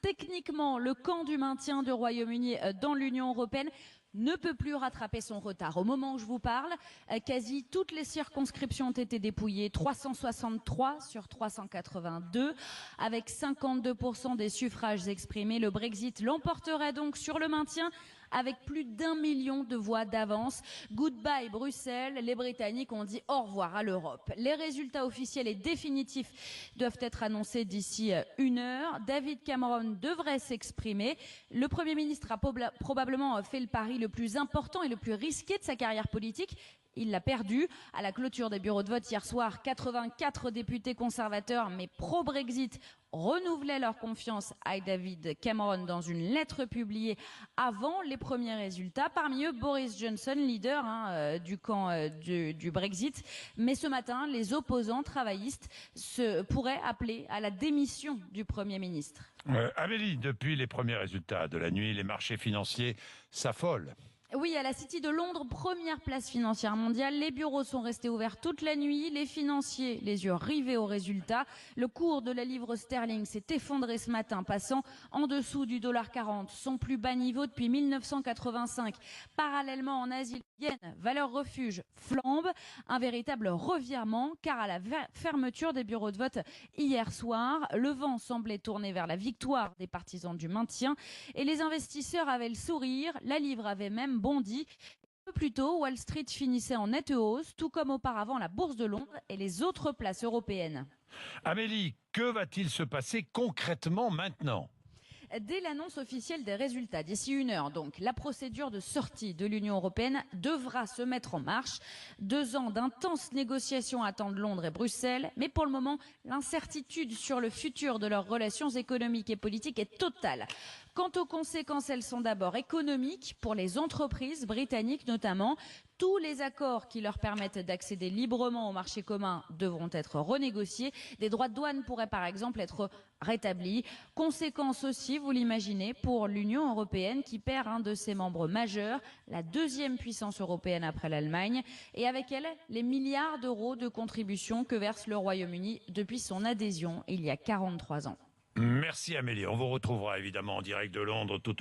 Techniquement, le camp du maintien du Royaume-Uni dans l'Union européenne ne peut plus rattraper son retard. Au moment où je vous parle, quasi toutes les circonscriptions ont été dépouillées, 363 sur 382, avec 52% des suffrages exprimés. Le Brexit l'emporterait donc sur le maintien avec plus d'1 million de voix d'avance. Goodbye Bruxelles, les Britanniques ont dit au revoir à l'Europe. Les résultats officiels et définitifs doivent être annoncés d'ici 1 heure. David Cameron devrait s'exprimer. Le Premier ministre a probablement fait le pari le plus important et le plus risqué de sa carrière politique. Il l'a perdu. À la clôture des bureaux de vote hier soir, 84 députés conservateurs mais pro-Brexit renouvelaient leur confiance à David Cameron dans une lettre publiée avant les premiers résultats. Parmi eux, Boris Johnson, leader du camp du Brexit. Mais ce matin, les opposants travaillistes pourraient appeler à la démission du Premier ministre. Amélie, depuis les premiers résultats de la nuit, les marchés financiers s'affolent. Oui, à la City de Londres, première place financière mondiale. Les bureaux sont restés ouverts toute la nuit. Les financiers, les yeux rivés aux résultats. Le cours de la livre sterling s'est effondré ce matin, passant en dessous du $40, son plus bas niveau depuis 1985. Parallèlement, en Asie, le yen, valeur refuge, flambe. Un véritable revirement, car à la fermeture des bureaux de vote hier soir, le vent semblait tourner vers la victoire des partisans du maintien. Et les investisseurs avaient le sourire. La livre avait même bondi. Un peu plus tôt, Wall Street finissait en nette hausse, tout comme auparavant la Bourse de Londres et les autres places européennes. Amélie, que va-t-il se passer concrètement maintenant ? Dès l'annonce officielle des résultats, d'ici 1 heure, donc, la procédure de sortie de l'Union européenne devra se mettre en marche. 2 ans d'intenses négociations attendent Londres et Bruxelles, mais pour le moment, l'incertitude sur le futur de leurs relations économiques et politiques est totale. Quant aux conséquences, elles sont d'abord économiques, pour les entreprises britanniques notamment. Tous les accords qui leur permettent d'accéder librement au marché commun devront être renégociés. Des droits de douane pourraient par exemple être rétablis. Conséquences aussi, vous l'imaginez, pour l'Union européenne qui perd un de ses membres majeurs, la deuxième puissance européenne après l'Allemagne, et avec elle les milliards d'euros de contributions que verse le Royaume-Uni depuis son adhésion il y a 43 ans. Merci Amélie, on vous retrouvera évidemment en direct de Londres tout au